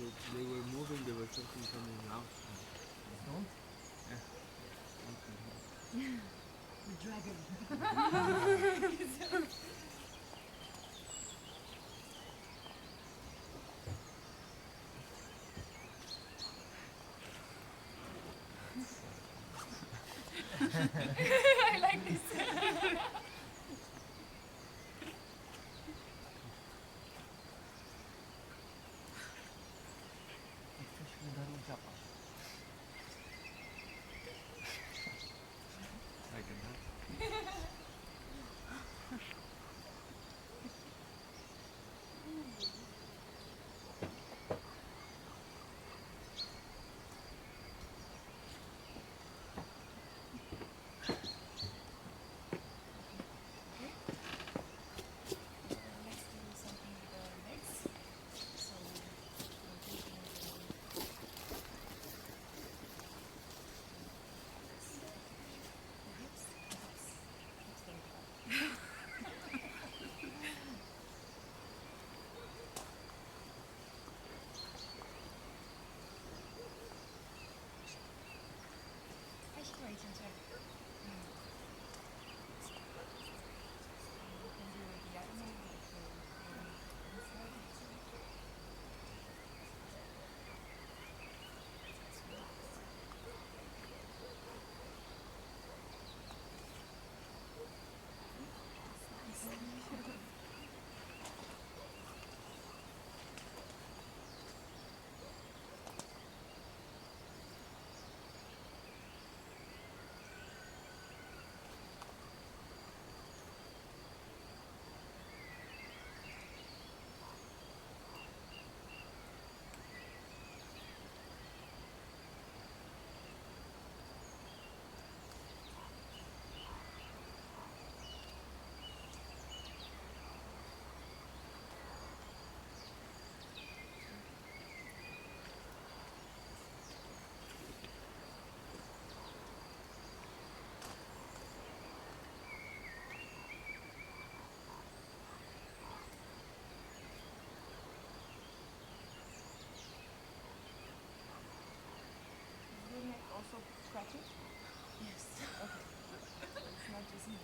they were moving, there was something coming out. Don't? Yeah. The dragon. I like this. I can help. Also scratching? Yes. Okay. It's not just me.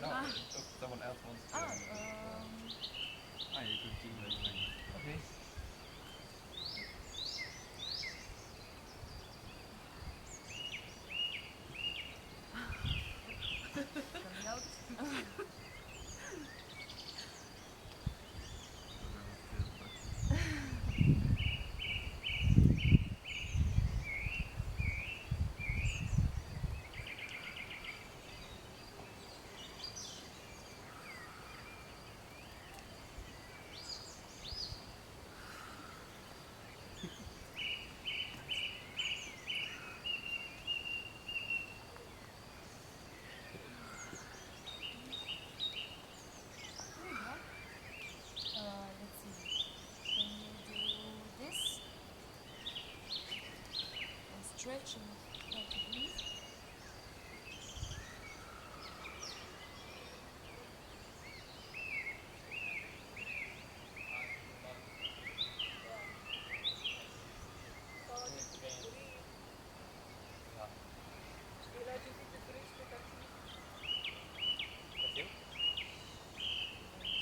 Sorry. No, if someone else wants to. You continue like that. Okay. Coming out. Let's see. Can you do this? And stretch and try to breathe.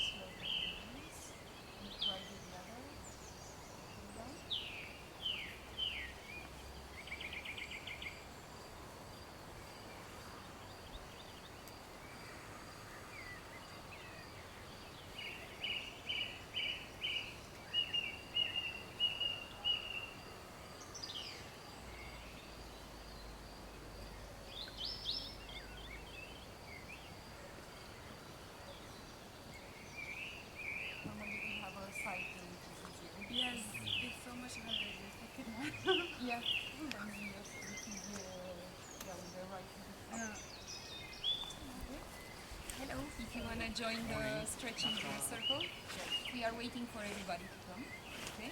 Slowly release. And try the other. Pull down. Normally we have a side to it is easier. Yes, it's so much harder the second one. Yeah. Then we use with the right hand. Hello, if you want to join the stretching circle, we are waiting for everybody to come. Okay?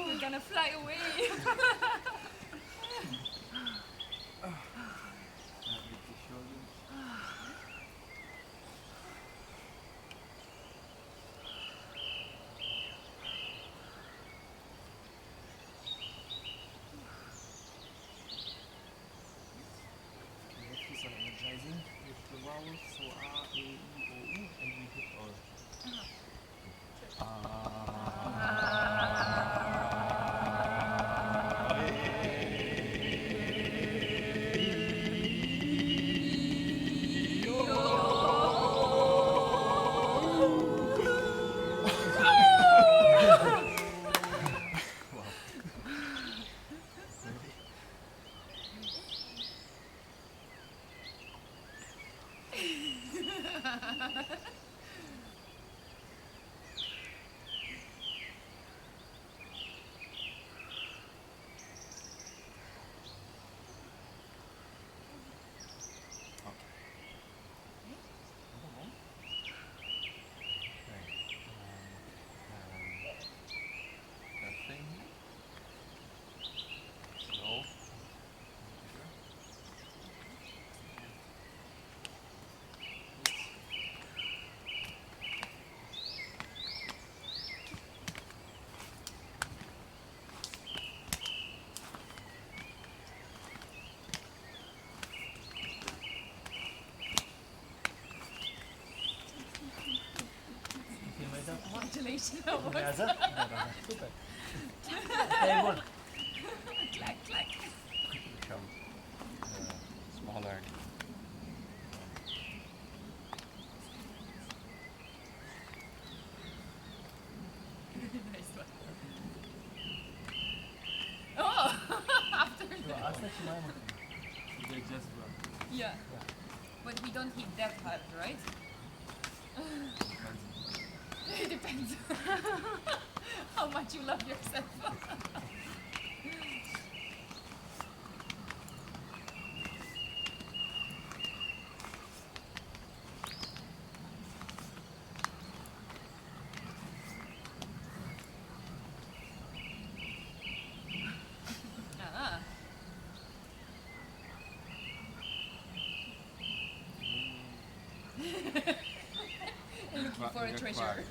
We're gonna fly away. With the shoulders. We focus on energizing with the vowels, so A, E, I, O, U, and we hit all. That thing. Slow. Modulation. Super. Hey, Clack, clack. become smaller. They just run. Yeah. But we don't hit that hard, right? It depends. How much you love yourself. Ah. Looking for a treasure.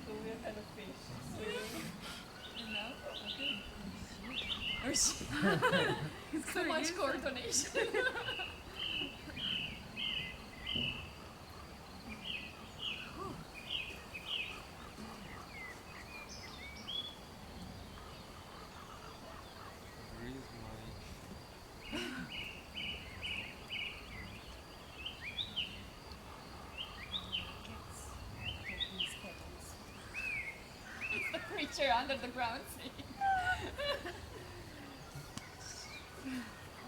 So we're kind of fish. And now? Okay. So much coordination. Where is my... It's the creature under the ground saying.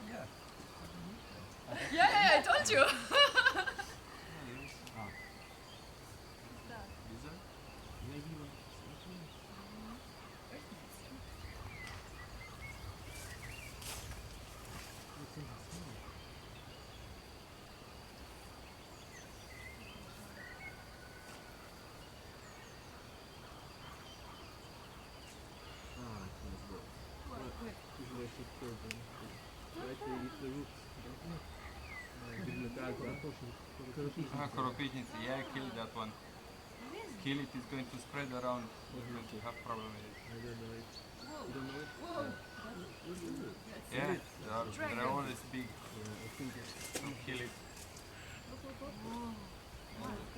Yeah. Yeah, I told you. Ah. Lizard? Maybe one. Ah, it's not good. Usually I should curve them. Right, they eat the roots, don't they? Ah, koropitnicy, yeah, kill that one. Kill it, it's going to spread around. You're going to have problem with it. Whoa. You don't know it? Whoa. Yeah, they're always big. So kill it.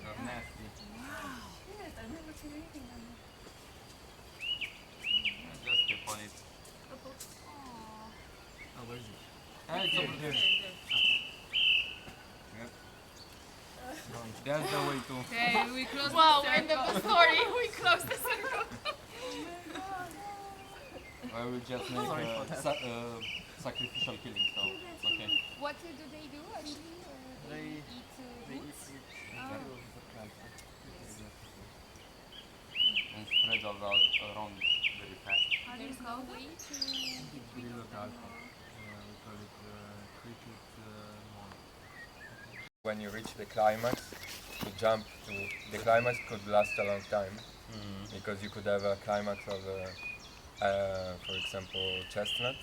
They're nasty. Yes, I've never seen anything like that. Just step on it. Aww. Oh, where is it? Ah, it's over there. Yep. That's the way to... Okay, we close Wow, the end circle. of the story. We close the circle. I will just make sacrificial killing, so it's okay. What do they do actually? They eat They roots? eat Ah. the plants. And spread around very fast. There's no way to get rid of them. We call it cricket monk. When you reach the climax, to jump to the climax could last a long time because you could have a climax of, for example, chestnut,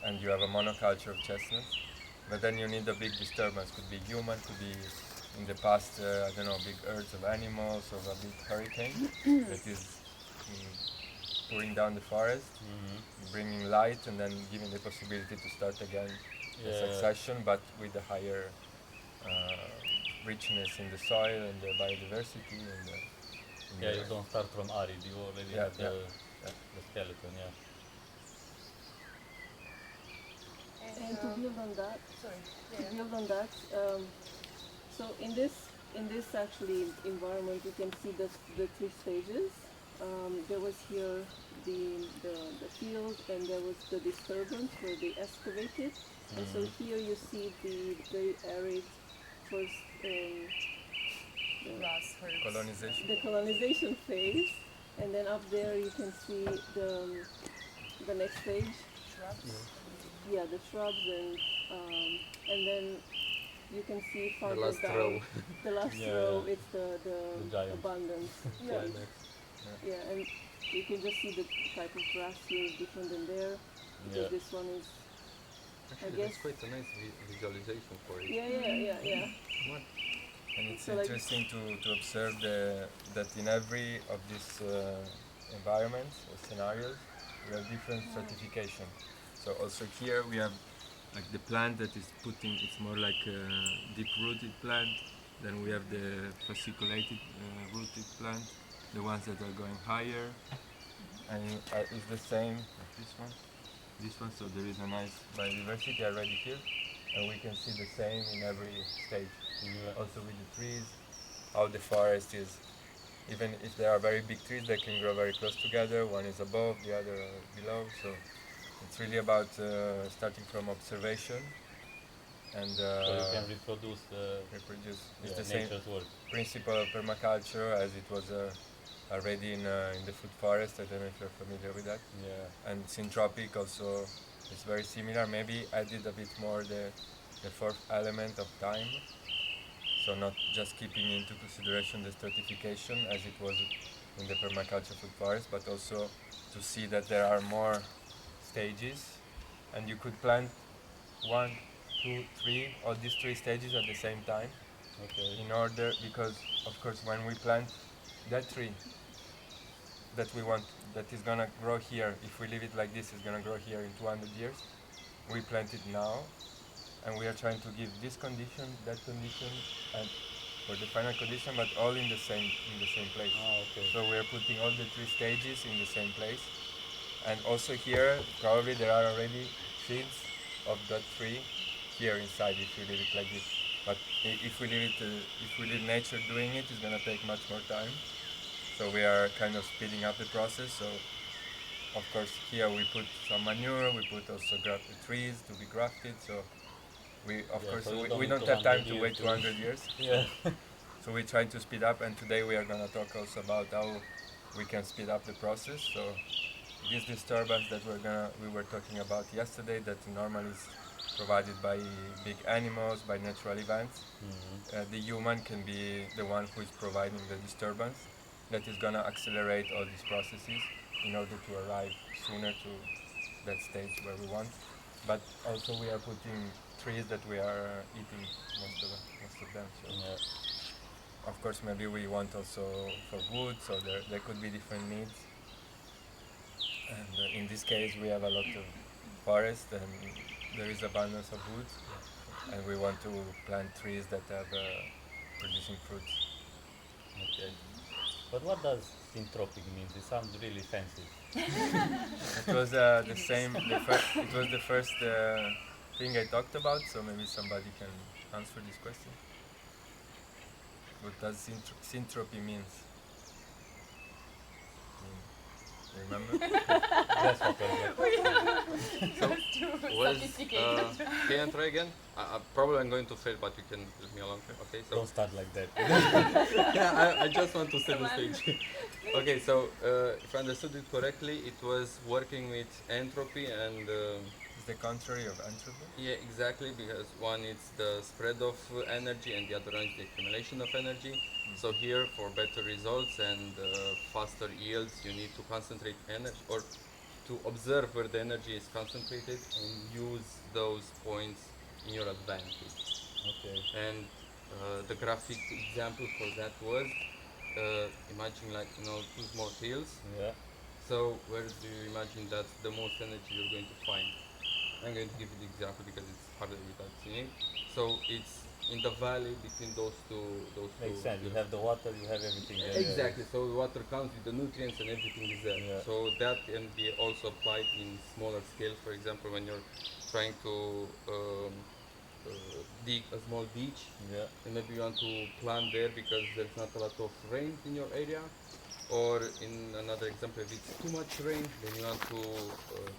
and you have a monoculture of chestnuts. But then you need a big disturbance. Could be human, could be in the past, I don't know, big herds of animals or a big hurricane that is pouring down the forest, bringing light and then giving the possibility to start again a succession, but with a higher richness in the soil and the biodiversity. And you don't start from arid, you already have the skeleton, And to build on that, so in this actually environment, you can see the 3 stages. There was here the field, and there was the disturbance where they excavated, and so here you see the very arid first Grass hurts. colonization. the colonization phase, and then up there you can see the next stage. Shrubs. Yeah, the shrubs, and then you can see farther last down. row. The last Yeah. row, it's the giant. abundance. Yeah, and you can just see the type of grass here is different than there, because this one is. Actually, guess- that's quite a nice visualization for it. Yeah. And it's So, like- interesting to observe that in every of these environments or scenarios, we have different stratification. So also here we have like the plant that is it's more like a deep-rooted plant. Then we have the fasciculated rooted plant, the ones that are going higher. And it's the same as this one, so there is a nice biodiversity already here. And we can see the same in every stage. Also with the trees, how the forest is, even if there are very big trees, they can grow very close together. One is above, the other below. So It's really about starting from observation and So you can reproduce reproduce. It's the same nature's work. principle of permaculture as it was already in the food forest. I don't know if you're familiar with that. Yeah. And Syntropic also is very similar. Maybe added a bit more the fourth element of time. So not just keeping into consideration the stratification as it was in the permaculture food forest, but also to see that there are more stages, and you could plant 1, 2, 3, all these 3 stages at the same time. Okay. In order, because of course when we plant that tree that we want, that is gonna grow here, if we leave it like this, it's gonna grow here in 200 years. We plant it now, and we are trying to give this condition, that condition, and for the final condition, but all in the same place. Ah, okay. So we are putting all the 3 stages in the same place, and also here probably there are already seeds of that tree here inside if we leave it like this. But if we leave nature doing it, it's gonna take much more time. So we are kind of speeding up the process. So of course here we put some manure, we put also trees to be grafted. So we so we don't don't need have time 200 to years wait to- 200 years. Yeah. So we try to speed up, and today we are gonna talk also about how we can speed up the process. So this disturbance that we were talking about yesterday, that normally is provided by big animals, by natural events. The human can be the one who is providing the disturbance that is going to accelerate all these processes in order to arrive sooner to that stage where we want. But also we are putting trees that we are eating most of them. So Yeah. of course maybe we want also for wood, so there could be different needs. And in this case we have a lot of forest and there is abundance of wood, and we want to plant trees that have producing fruits. Okay. But what does syntropic mean? It sounds really fancy. It was it was the first thing I talked about, so maybe somebody can answer this question. What does syntropy means? You remember? That's what Can I try again? Probably I'm going to fail, but you can leave me alone. Okay, so Don't start like that. yeah, I just want to set the stage. Okay, so if I understood it correctly, it was working with entropy and It's the contrary of entropy. yeah, exactly, because one is the spread of energy and the other one is the accumulation of energy. So here, for better results and faster yields, you need to concentrate energy or to observe where the energy is concentrated and use those points in your advantage. Okay. And the graphic example for that was imagine like two small hills. Yeah. So where do you imagine that the most energy you're going to find? I'm going to give you the example because it's harder without seeing it. So it's in the valley between those two. Makes sense. You have the water, you have everything there. Exactly. So the water comes with the nutrients and everything is there. Yeah. So that can be also applied in smaller scale. For example, when you're trying to dig a small beach, Yeah. and maybe you want to plant there because there's not a lot of rain in your area. Or in another example, if it's too much rain, then you want to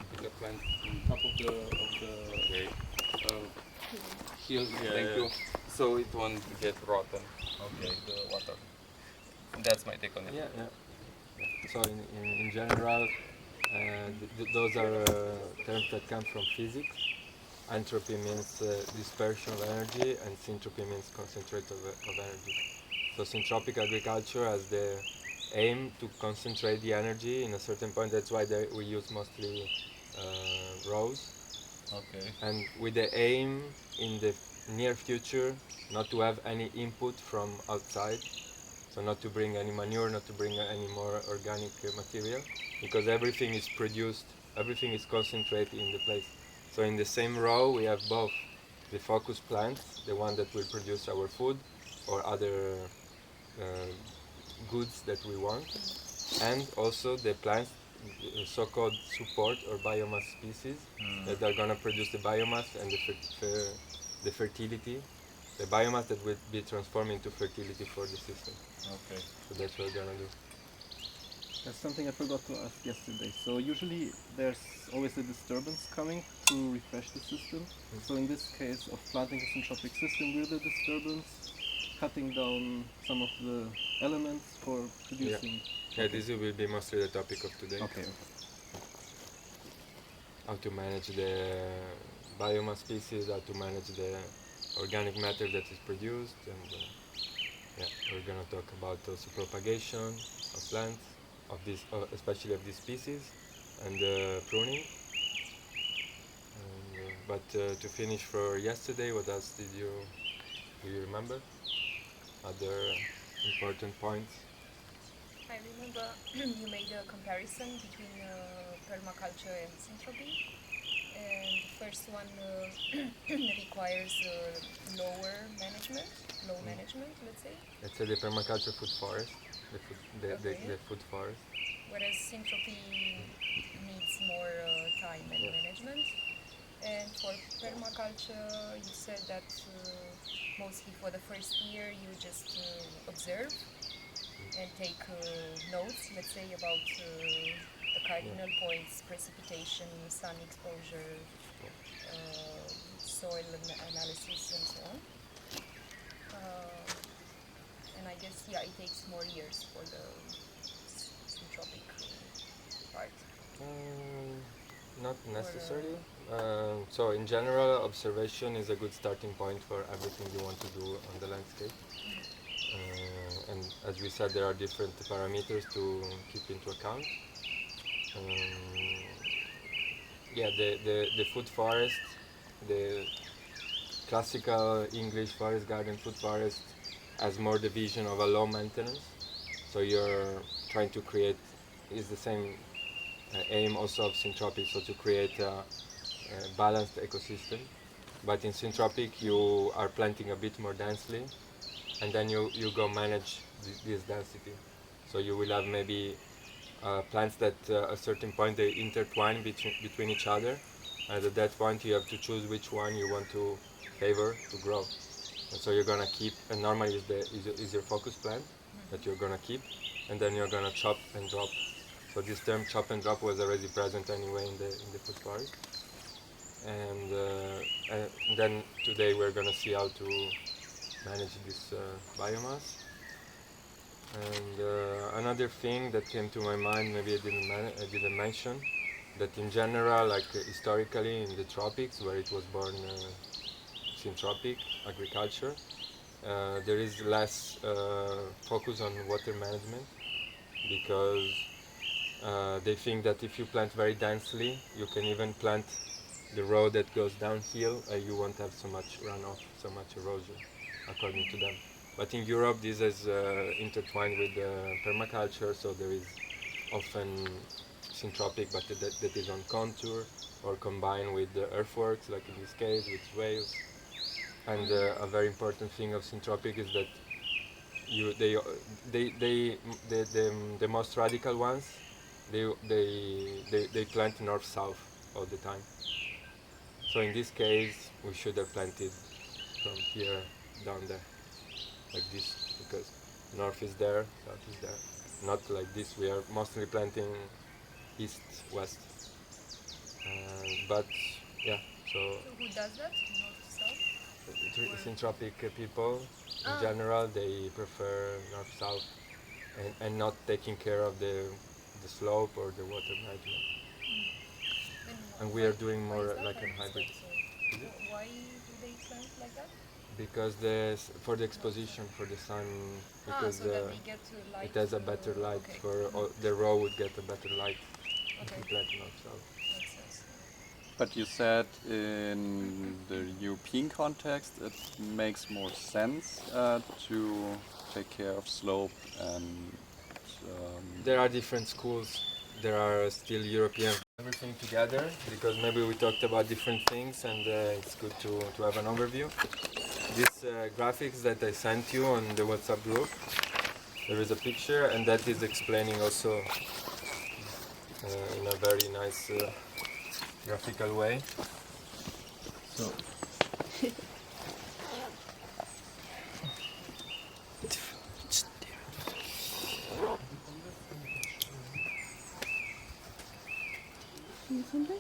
put a plant on top of the hill. Thank you. So it won't get rotten. Okay. The water. That's my take on it. Yeah. So in general, those are terms that come from physics. Entropy means dispersion of energy, and syntropy means concentrate of energy. So syntropic agriculture has the aim to concentrate the energy in a certain point. That's why we use mostly rows. Okay. And with the aim in the near future not to have any input from outside, so not to bring any manure, not to bring any more organic material, because everything is produced, everything is concentrated in the place. So in the same row we have both the focus plants, the one that will produce our food or other goods that we want, and also the plants, so-called support or biomass species that are going to produce the biomass and the fertility, the biomass that will be transformed into fertility for the system. Okay. So that's what we're going to do. That's something I forgot to ask yesterday. So usually there's always a disturbance coming to refresh the system. So in this case of planting a syntropic system, will the disturbance cutting down some of the elements for producing? Yeah, this will be mostly the topic of today. Okay. How to manage the biomass species, how to manage the organic matter that is produced, and we're gonna talk about also propagation of plants, of this, especially of these species, and pruning. And, but to finish for yesterday, what else do you remember? Other important points? I remember you made a comparison between permaculture and syntropy, and the first one requires low management, let's say. Let's say the permaculture food forest, the food forest. Whereas syntropy needs more time and management. And for permaculture, you said that mostly for the first year you just observe and take notes, let's say, about the cardinal points, precipitation, sun exposure, soil analysis, and so on. And I guess, it takes more years for the syntropic part. Not necessarily. So in general, observation is a good starting point for everything you want to do on the landscape. And as we said, there are different parameters to keep into account. The food forest, the classical English forest garden food forest has more the vision of a low maintenance. So you're trying to create, is the same aim also of syntropic, so to create a balanced ecosystem. But in syntropic you are planting a bit more densely, and then you go manage this density. So you will have maybe plants that at a certain point they intertwine between each other, and at that point you have to choose which one you want to favor to grow. And so you're gonna keep, and normally is your focus plant that you're gonna keep, and then you're gonna chop and drop. So this term chop and drop was already present anyway in the food forest. And then today we're gonna see how to manage this biomass. And another thing that came to my mind, maybe I didn't mention, that in general, like historically in the tropics, where it was born syntropic agriculture, there is less focus on water management, because they think that if you plant very densely, you can even plant the road that goes downhill, you won't have so much runoff, so much erosion, according to them. But in Europe, this is intertwined with permaculture, so there is often syntropic, but that is on contour or combined with the earthworks, like in this case with swales. And a very important thing of syntropic is that the most radical ones, they plant north-south all the time. So in this case, we should have planted from here down there, like this, because north is there, south is there. Not like this, we are mostly planting east, west. But yeah, so who does that? North-south? syntropic people in general, they prefer north-south and not taking care of the slope or the water management. And we are doing more like a hybrid. Why do they plant like that? Because for the exposition, for the sun, because so that we get light, it has a better light, the row would get a better light if we plant north-south. Makes sense. But you said in the European context it makes more sense to take care of slope and... There are different schools. There are still European. Everything together, because maybe we talked about different things, and it's good to have an overview. These graphics that I sent you on the WhatsApp group, there is a picture, and that is explaining also in a very nice graphical way. So something?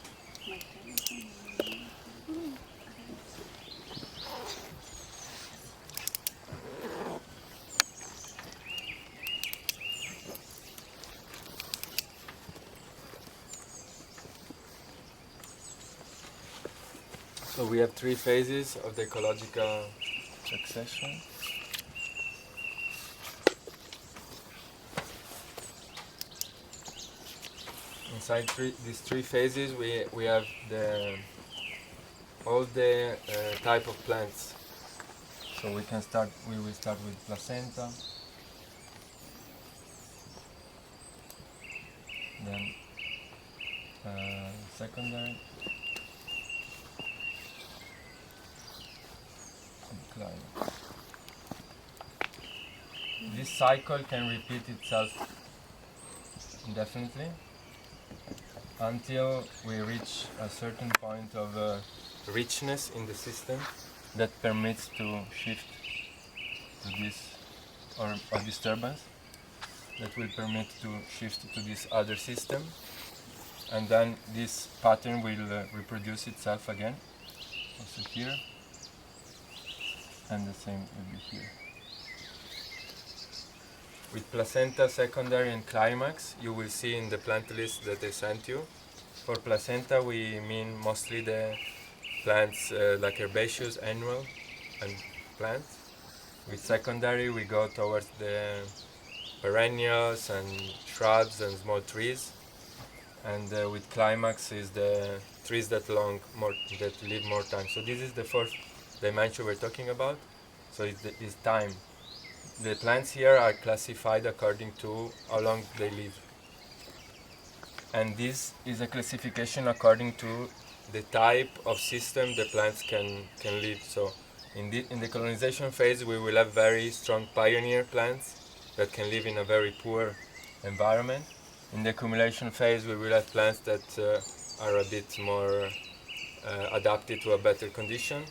So we have 3 phases of the ecological succession. Inside these 3 phases, we have all the type of plants. So we will start with placenta, then secondary, and climax. This cycle can repeat itself indefinitely until we reach a certain point of richness in the system that permits to shift to this, or a disturbance that will permit to shift to this other system, and then this pattern will reproduce itself again, also here, and the same will be here. With placenta, secondary and climax, you will see in the plant list that I sent you. For placenta we mean mostly the plants like herbaceous, annual and plants. With secondary we go towards the perennials and shrubs and small trees. And with climax is the trees that live more time. So this is the fourth dimension we're talking about. So it's time. The plants here are classified according to how long they live. And this is a classification according to the type of system the plants can live. So in the colonization phase we will have very strong pioneer plants that can live in a very poor environment. In the accumulation phase we will have plants that are a bit more adapted to a better condition.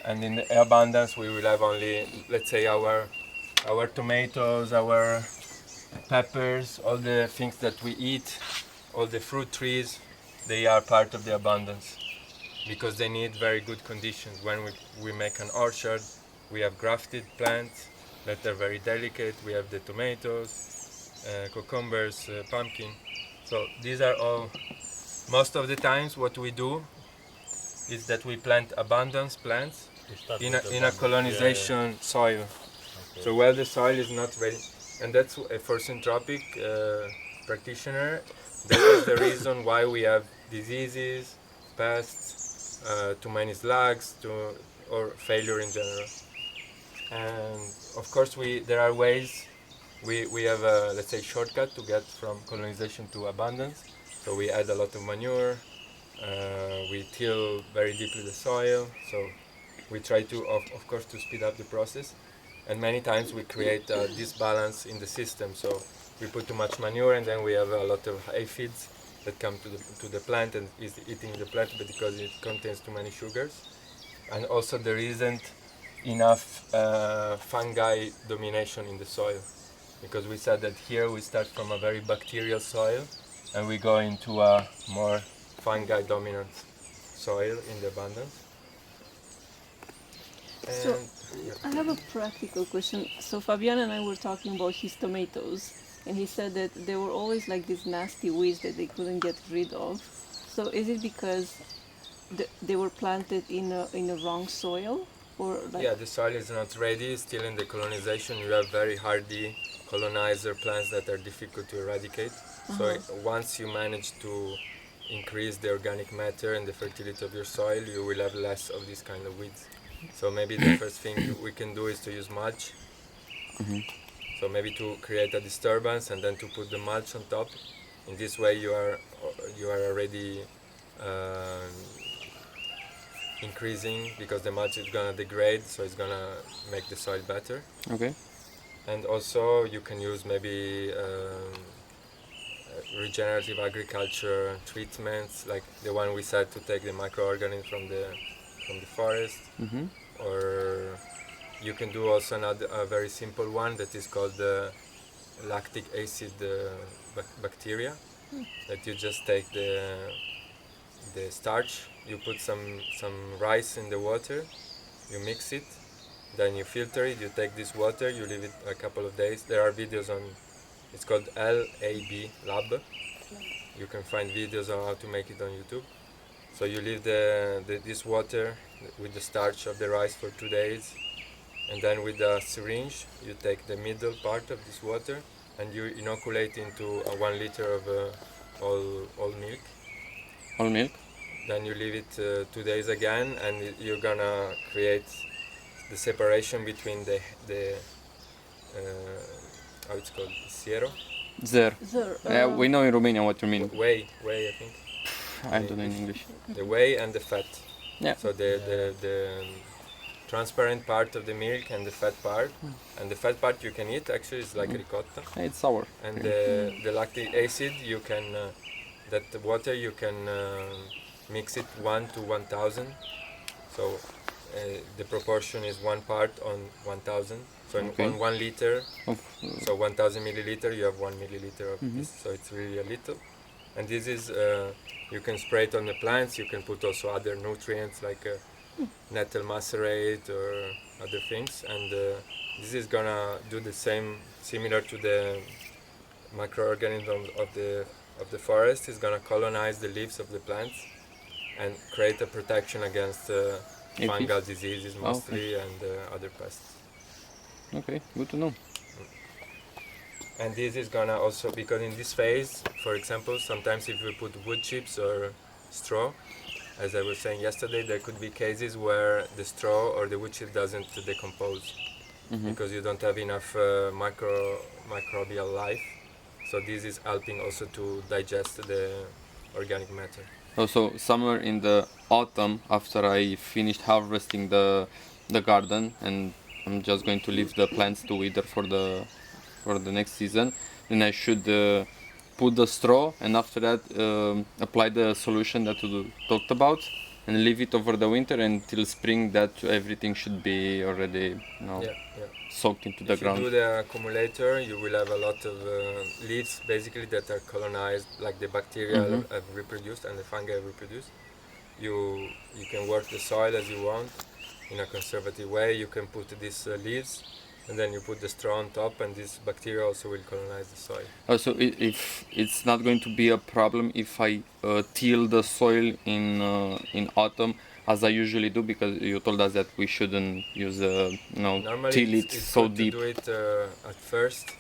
And in the abundance we will have only, let's say, our tomatoes, our peppers, all the things that we eat, all the fruit trees, they are part of the abundance because they need very good conditions. When we make an orchard, we have grafted plants that are very delicate. We have the tomatoes, cucumbers, pumpkin. So these are all, most of the times what we do is that we plant abundance plants in a colonization soil. Okay. So where the soil is not ready, and that's for Syntropic practitioner, that is the reason why we have diseases, pests, too many slugs, or failure in general. And of course there are ways, we have a, let's say, shortcut to get from colonization to abundance. So we add a lot of manure, we till very deeply the soil, so we try to, of course, to speed up the process. And many times we create a disbalance in the system. So we put too much manure and then we have a lot of aphids that come to the plant and is eating the plant because it contains too many sugars. And also there isn't enough fungi domination in the soil, because we said that here we start from a very bacterial soil and we go into a more fungi dominant soil in the abundance. And So I have a practical question. So Fabian and I were talking about his tomatoes, and he said that there were always like these nasty weeds that they couldn't get rid of. So is it because they were planted in a wrong soil, or like? Yeah, the soil is not ready. Still in the colonization, you have very hardy colonizer plants that are difficult to eradicate. So once you manage to increase the organic matter and the fertility of your soil, you will have less of these kind of weeds. So maybe the first thing we can do is to use mulch. So maybe to create a disturbance and then to put the mulch on top. In this way you are already increasing, because the mulch is gonna degrade, so it's gonna make the soil better. Okay. And also you can use maybe regenerative agriculture treatments, like the one we said, to take the microorganisms from the forest. Or you can do also a very simple one that is called the lactic acid bacteria, that you just take the starch. You put some rice in the water, you mix it, then you filter it. You take this water, you leave it a couple of days. There are videos on. It's called Lab. You can find videos on how to make it on YouTube. So you leave this water with the starch of the rice for 2 days, and then with a syringe you take the middle part of this water and you inoculate into 1 liter of all milk. All milk? Then you leave it 2 days again, and you're gonna create the separation between the how it's called, siero? Zer. Zer, Yeah, we know in Romania what you mean. Whey, I think. I don't know in English. The whey and the fat. Yeah. So the transparent part of the milk and the fat part, and the fat part you can eat. Actually, it's like ricotta. It's sour. And the lactic acid, you can that water you can mix it 1 to 1,000. So the proportion is 1 part on 1,000. So on 1 liter, so 1,000 milliliter, you have 1 milliliter of this. So it's really a little. And this is you can spray it on the plants. You can put also other nutrients like nettle macerate or other things. And this is gonna do the same, similar to the microorganisms of the forest. It's gonna colonize the leaves of the plants and create a protection against fungal diseases mostly and other pests. Okay, good to know. And this is gonna also, because in this phase, for example, sometimes if we put wood chips or straw, as I was saying yesterday, there could be cases where the straw or the wood chip doesn't decompose because you don't have enough microbial life. So this is helping also to digest the organic matter. Also, somewhere in the autumn, after I finished harvesting the garden, and I'm just going to leave the plants to wither for the next season, then I should put the straw, and after that apply the solution that we talked about, and leave it over the winter until spring. That everything should be already soaked into the ground. If you do the accumulator, you will have a lot of leaves basically that are colonized, like the bacteria have reproduced and the fungi have reproduced. You can work the soil as you want in a conservative way. You can put these leaves, and then you put the straw on top, and this bacteria also will colonize the soil. Also, if it's not going to be a problem if I till the soil in autumn, as I usually do, because you told us that we shouldn't use Normally till it it's so good deep. to do it at first,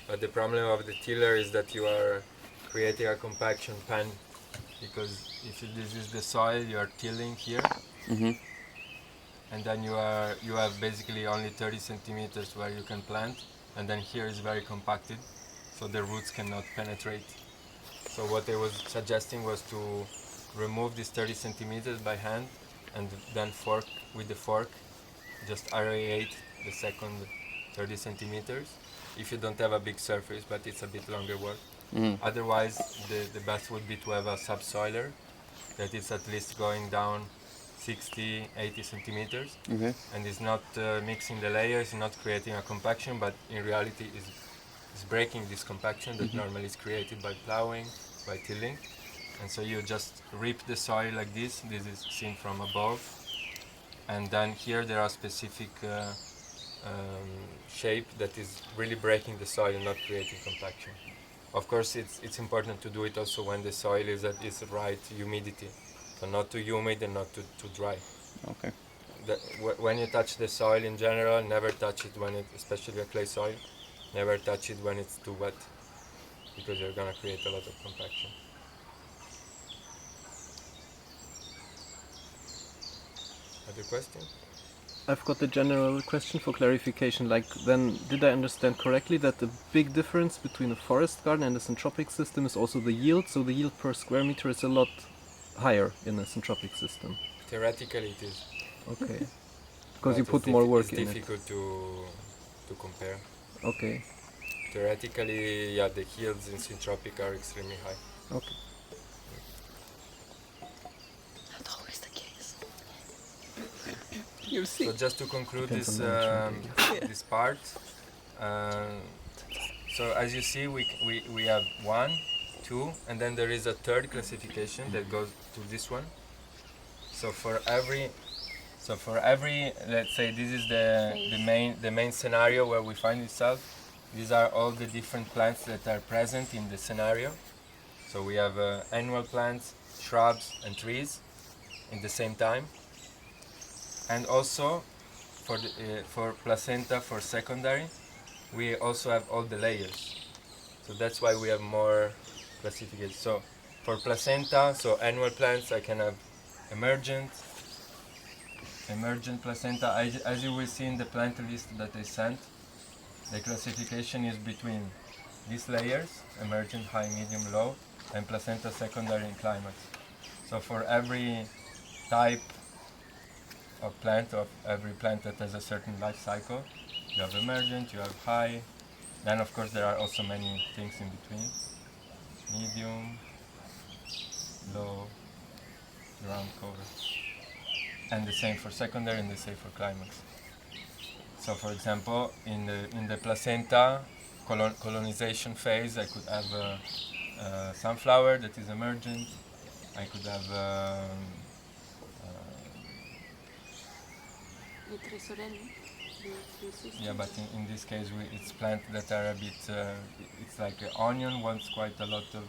but the problem of the tiller is that you are creating a compaction pan, because if this is the soil you are tilling here, and then you have basically only 30 centimeters where you can plant, and then here is very compacted, so the roots cannot penetrate. So what I was suggesting was to remove these 30 centimeters by hand, and then with the fork, just aerate the second 30 centimeters. If you don't have a big surface, but it's a bit longer work. Otherwise, the best would be to have a subsoiler that is at least going down 60, 80 centimeters, and is not mixing the layers, not creating a compaction, but in reality is breaking this compaction that normally is created by plowing, by tilling. And so you just rip the soil like this. This is seen from above, and then here there are specific shape that is really breaking the soil and not creating compaction. Of course, it's important to do it also when the soil is at its right humidity. So not too humid and not too dry. Okay. When you touch the soil in general, never touch it especially a clay soil, never touch it when it's too wet, because you're gonna create a lot of compaction. Other question? I've got a general question for clarification. Like, then, did I understand correctly that the big difference between a forest garden and a syntropic system is also the yield? So the yield per square meter is a lot higher in a syntropic system. Theoretically it is. Okay. Because you put more work in it. It's difficult to compare. Okay. Theoretically, the yields in syntropic are extremely high. Okay. Not always the case. You see. So just to conclude Depends this on the this part, so as you see, we have 1, 2, and then there is a third classification that goes to this one. So for every, let's say this is the main scenario where we find itself. These are all the different plants that are present in the scenario. So we have annual plants, shrubs, and trees in the same time. And also for placenta, for secondary, we also have all the layers. So that's why we have more classifications. So for placenta, so annual plants, I can have emergent placenta. As you will see in the plant list that I sent, the classification is between these layers, emergent, high, medium, low, and placenta secondary and climax. So for every type of plant, of every plant that has a certain life cycle, you have emergent, you have high, then of course there are also many things in between, medium, low, ground cover, and the same for secondary and the same for climax. So for example, in the placenta colonization phase, I could have a sunflower that is emergent, I could have yeah, but in this case it's plants that are a bit, it's like an onion wants quite a lot of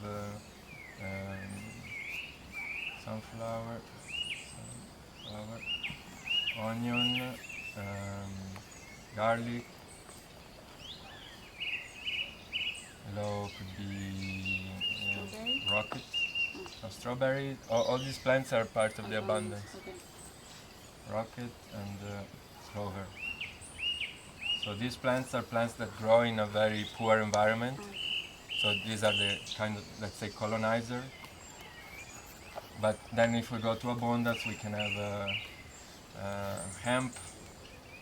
sunflower, onion, garlic, low could be rocket, or strawberry, all these plants are part of the abundance. Rocket and clover. So these plants are plants that grow in a very poor environment. So these are the kind of, let's say, colonizer. But then if we go to abundance, we can have hemp.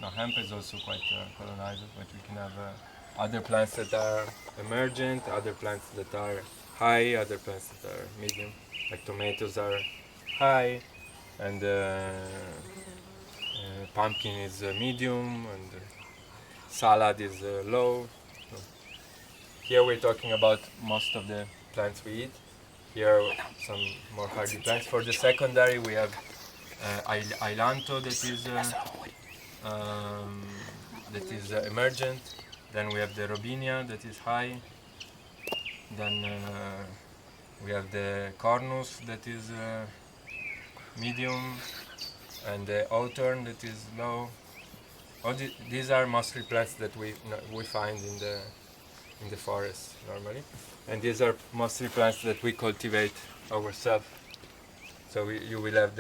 No, hemp is also quite a colonizer, but we can have other plants that are emergent, other plants that are high, other plants that are medium. Like tomatoes are high, and pumpkin is medium, and salad is low. Here we're talking about most of the plants we eat. Here are some more hardy plants. For the secondary we have ailanto that is emergent. Then we have the robinia that is high. Then we have the cornus that is medium, and the hawthorn that is low. All these are mostly plants that we find in the forest normally, and these are mostly plants that we cultivate ourselves. So you will have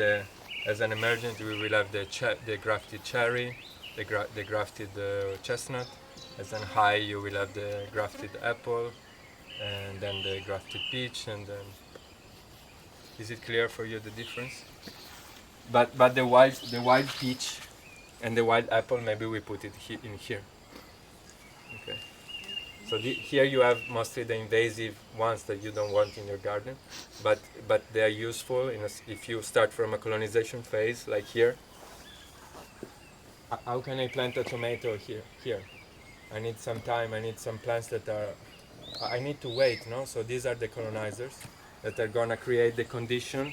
as an emergent, we will have the grafted cherry, the grafted chestnut. As an high, you will have the grafted apple, and then the grafted peach, and then. Is it clear for you the difference? But the wild peach and the wild apple, maybe we put it in here. Okay. So here you have mostly the invasive ones that you don't want in your garden, but they are useful if you start from a colonization phase, like here. How can I plant a tomato here? I need some time. I need some plants that are. I need to wait, no? So these are the colonizers that are gonna create the condition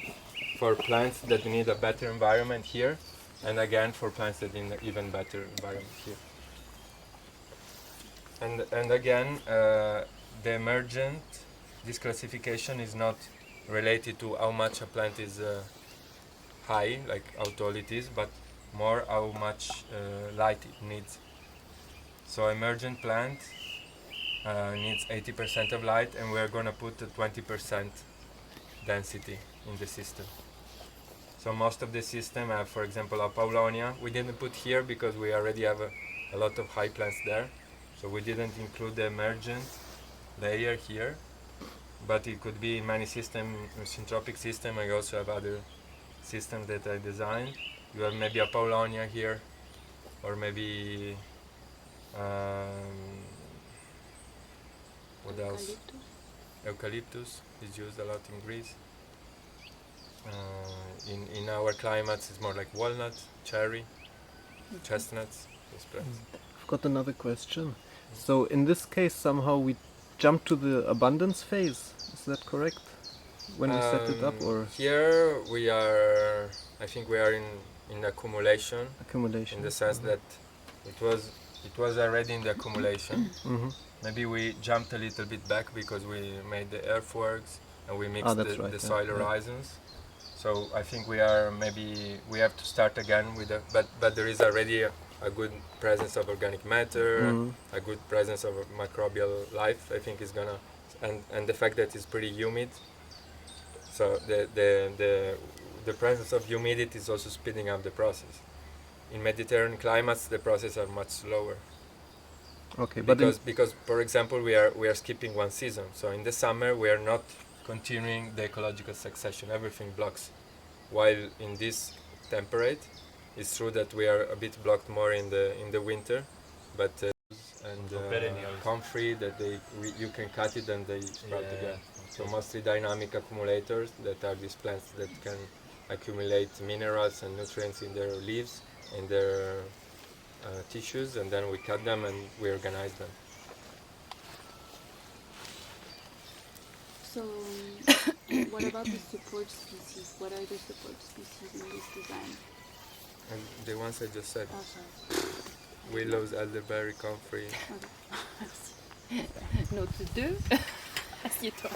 for plants that need a better environment here, and again for plants that need an even better environment here. And again, the emergent, this classification is not related to how much a plant is high, like how tall it is, but more how much light it needs. So emergent plant needs 80% of light, and we're gonna put a 20% density in the system. So most of the system have, for example, a Paulonia. We didn't put here because we already have a lot of high plants there. So we didn't include the emergent layer here, but it could be in many systems. In Syntropic system, I also have other systems that I designed. You have maybe a Paulonia here, or maybe what else? Eucalyptus is used a lot in Greece. In our climates, it's more like walnut, cherry, chestnuts. Those plants. I've got another question. So in this case, somehow we jump to the abundance phase. Is that correct? When you set it up, or here we are, I think we are in accumulation, accumulation? in the sense that it was already in the accumulation. Mm-hmm. Maybe we jumped a little bit back because we made the earthworks and we mixed That's the right, soil yeah. horizons. So I think we have to start again with but there is already a good presence of organic matter, Mhm. a good presence of microbial life. I think is gonna, and the fact that it's pretty humid. So the presence of humidity is also speeding up the process. In Mediterranean climates, the processes are much slower. Okay, but Because for example we are skipping one season. So in the summer we are not continuing the ecological succession. Everything blocks. While in this temperate, it's true that we are a bit blocked more in the winter, but and perennials. comfrey that you can cut it and they sprout Yeah, again. So okay. mostly dynamic accumulators that are these plants that can accumulate minerals and nutrients in their leaves, in their tissues, and then we cut them and we organize them. So, what about the support species? What are the support species in this design? And the ones I just said, Oh, sorry. willows, elderberry, comfrey. Okay. Note 2. Assieds-toi.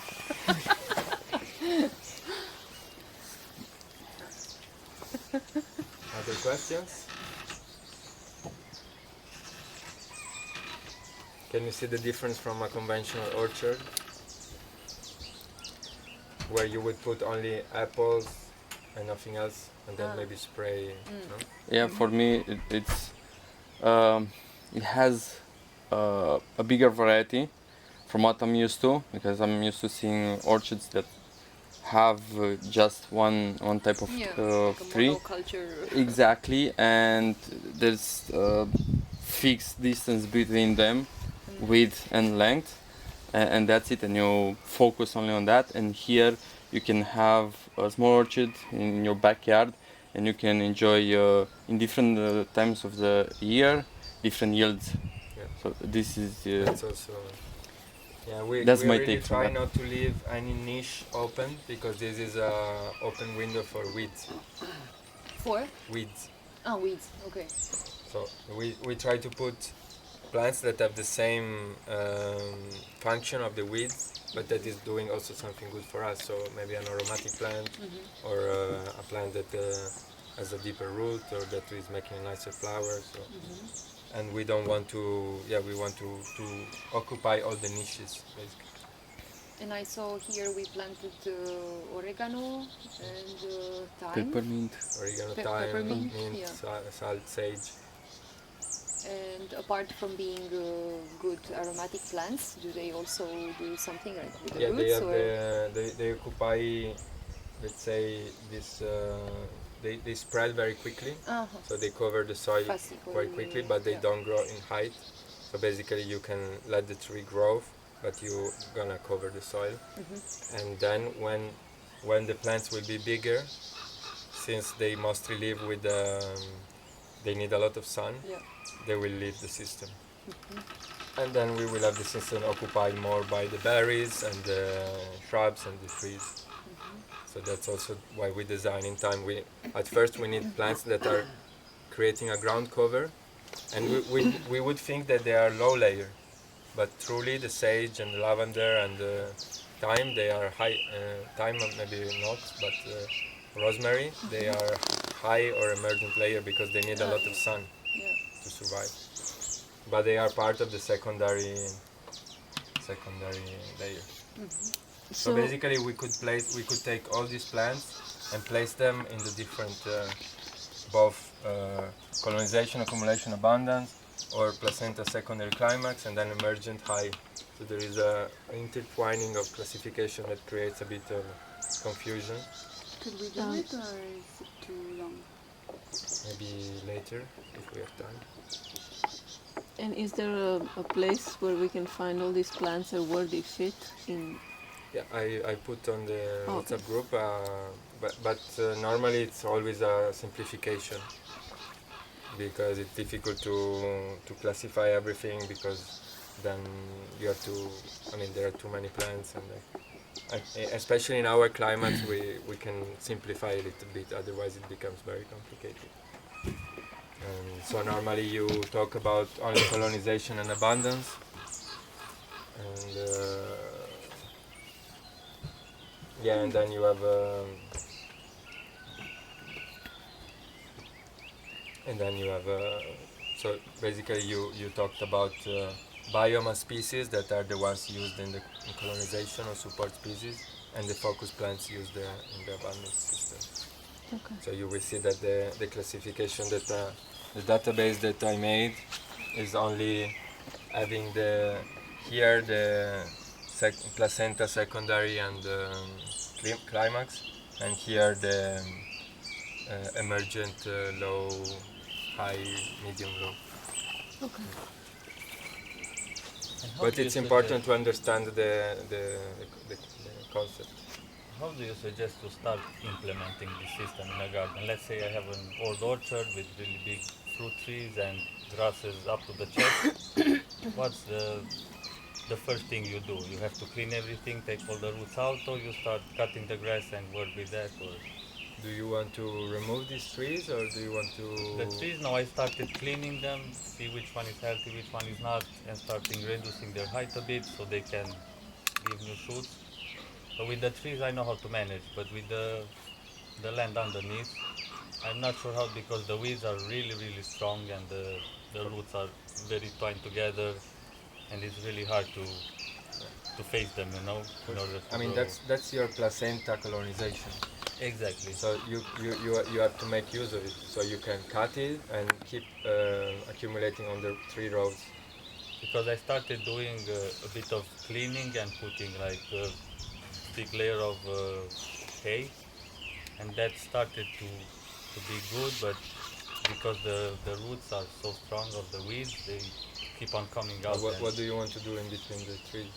Other questions? Can you see the difference from a conventional orchard, where you would put only apples and nothing else, and then maybe spray? No? Yeah, for me it has a bigger variety from what I'm used to, because I'm used to seeing orchards that have just one type of Like a tree. monoculture. Exactly, and there's fixed distance between them, width and length, and that's it, and you focus only on that. And here you can have a small orchard in your backyard, and you can enjoy in different times of the year different yields. Yeah. So this is That's also. Yeah, we That's my really take from try that. not to leave any niche open, because this is a open window for weeds. For? Weeds. Oh, weeds. Okay. So we try to put plants that have the same function of the weeds, but that is doing also something good for us. So maybe an aromatic plant, or a plant that has a deeper root, or that is making a nicer flower. So. And we don't want to, we want to occupy all the niches, basically. And I saw here we planted oregano and thyme. peppermint. Oregano, thyme, Peppermint, mint, yeah. salt, sage. And apart from being good aromatic plants, do they also do something like with the Yeah, roots? they have they occupy, let's say, this. They spread very quickly, so they cover the soil quite quickly, but they don't grow in height. So basically, you can let the tree grow, but you're gonna cover the soil. And then when the plants will be bigger, since they mostly live with they need a lot of sun, they will leave the system. And then we will have the system occupied more by the berries and the shrubs and the trees. So that's also why we design in time. At first we need plants that are creating a ground cover, and we would think that they are low layer, but truly the sage and the lavender and the thyme, they are high. Thyme maybe not, but rosemary, they are high or emergent layer, because they need a lot of sun to survive. But they are part of the secondary layer. So basically, we could take all these plants and place them in the different, both colonization, accumulation, abundance, or placenta secondary climax, and then emergent high. So there is a intertwining of classification that creates a bit of confusion. Could we do it, or is it too long? Maybe later, if we have time. And is there a place where we can find all these plants and where they fit in? Yeah, I put on the Okay. WhatsApp group, but normally it's always a simplification, because it's difficult to classify everything, because then you have to, there are too many plants, and especially in our climate, we can simplify a little bit, otherwise it becomes very complicated. So normally you talk about only colonization and abundance, and and then you have so basically you talked about biomass species that are the ones used in colonization or support species, and the focus plants used in the abundance system. Okay. So you will see that the classification that the database that I made is only having the placenta secondary and climax, and here the emergent low, high, medium, low. Okay. But it's important to understand the concept. How do you suggest to start implementing this system in a garden? Let's say I have an old orchard with really big fruit trees and grasses up to the chest. What's the first thing you do? You have to clean everything, take all the roots out, or you start cutting the grass and work with that? Or do you want to remove these trees, or do you want to... The trees, now I started cleaning them, see which one is healthy, which one is not, and starting reducing their height a bit so they can give new shoots. So with the trees I know how to manage, but with the land underneath, I'm not sure how, because the weeds are really, really strong and the roots are very twined together, and it's really hard to face them, in order to I mean, grow. that's your placenta colonization. Exactly. So you have to make use of it. So you can cut it and keep accumulating on the 3 rows. Because I started doing a bit of cleaning and putting like a thick layer of hay, and that started to be good, but because the roots are so strong of the weeds, they keep on coming out. What do you want to do in between the trees?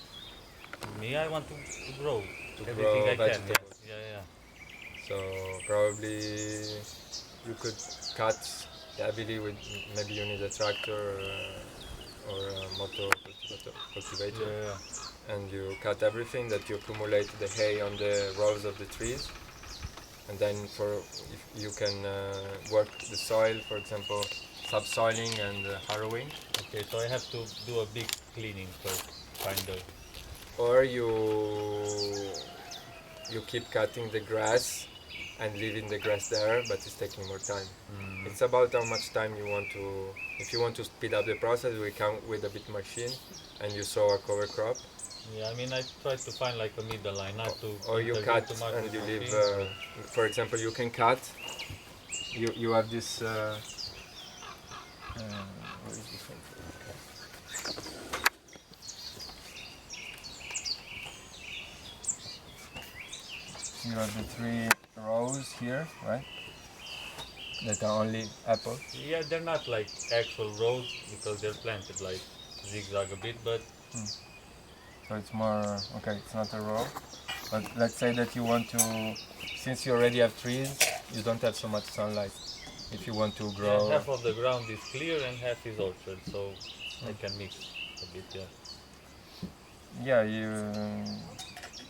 Me, I want to grow To everything grow I vegetables. can. Yeah. So probably you could cut heavily with, maybe you need a tractor or a motor cultivator. Yeah. And you cut everything, that you accumulate the hay on the rows of the trees, and then if you can work the soil, for example, subsoiling and harrowing. Okay, so I have to do a big cleaning first, kind of. Or you keep cutting the grass and leaving the grass there, but it's taking more time. It's about how much time you want to. If you want to speed up the process, we come with a bit machine, and you sow a cover crop. Yeah, I mean, I try to find like a middle line, not to. Or you cut too much and with you leave. machine. For example, you can cut. You have this. Where is this one? You have the 3 rows here, right? That are only apples. Yeah, they're not like actual rows because they're planted like zigzag a bit, but So it's more, okay, it's not a row. But let's say that you want to, since you already have trees, you don't have so much sunlight. If you want to grow... yeah, half of the ground is clear and half is orchard, so I can mix a bit, Yeah,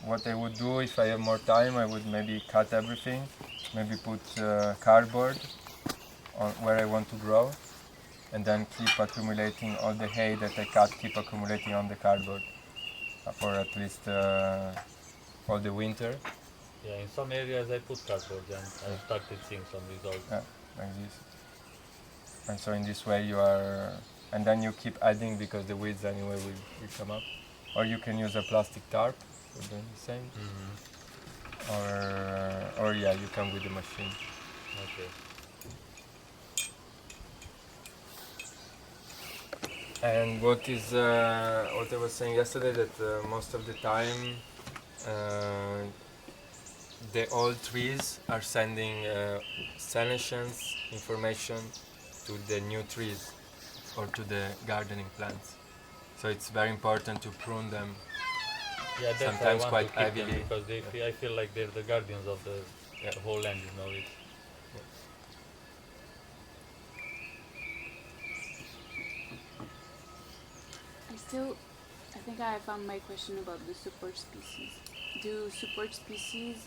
what I would do if I have more time, I would maybe cut everything, maybe put cardboard on where I want to grow, and then keep accumulating all the hay that I cut, keep accumulating on the cardboard for at least all the winter. Yeah, in some areas I put cardboard and I started seeing some results. Yeah, like this. And so in this way you are, and then you keep adding because the weeds anyway will come up. Or you can use a plastic tarp for doing the same. Or yeah, you come with the machine. Okay. And what I was saying yesterday, that most of the time the old trees are sending senescence information to the new trees or to the gardening plants. So it's very important to prune them. Yeah, that's Sometimes I want quite to keep them heavily. because I feel like they're the guardians of the whole land, I think I found my question about the support species. do support species,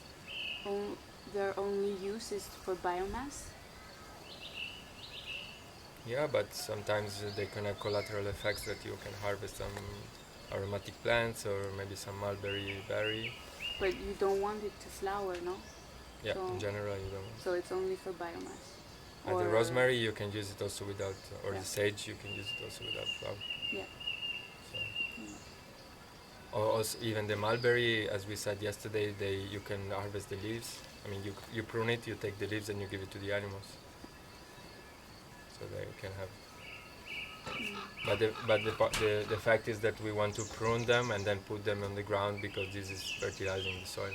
their only use is for biomass? Yeah, but sometimes they can have collateral effects that you can harvest some aromatic plants or maybe some mulberry berry. But you don't want it to flower, no? Yeah, So- in general you don't. So it's only for biomass. And the Or- rosemary you can use it also without, or Yeah. the sage you can use it also without flower. Yeah. So. Or also even the mulberry, as we said yesterday, you can harvest the leaves. I mean, you prune it, you take the leaves, and you give it to the animals, so they can have. But the fact is that we want to prune them and then put them on the ground because this is fertilizing the soil.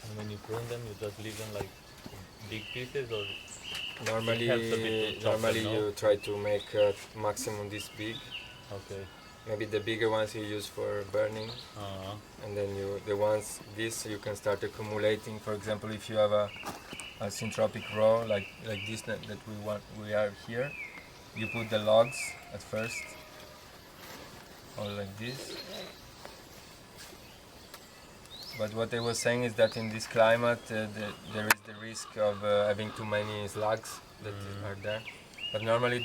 And when you prune them, you just leave them like big pieces, or Normally, helps a bit to chop them, no? you try to make maximum this big. okay. Maybe the bigger ones you use for burning, and then the ones this you can start accumulating. For example, if you have a syntropic row like this that we are here, you put the logs at first, or like this. But what I was saying is that in this climate, there is the risk of having too many slugs that are there. But normally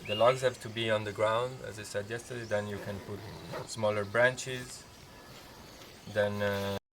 the logs have to be on the ground, as I said yesterday. Then you can put smaller branches. Then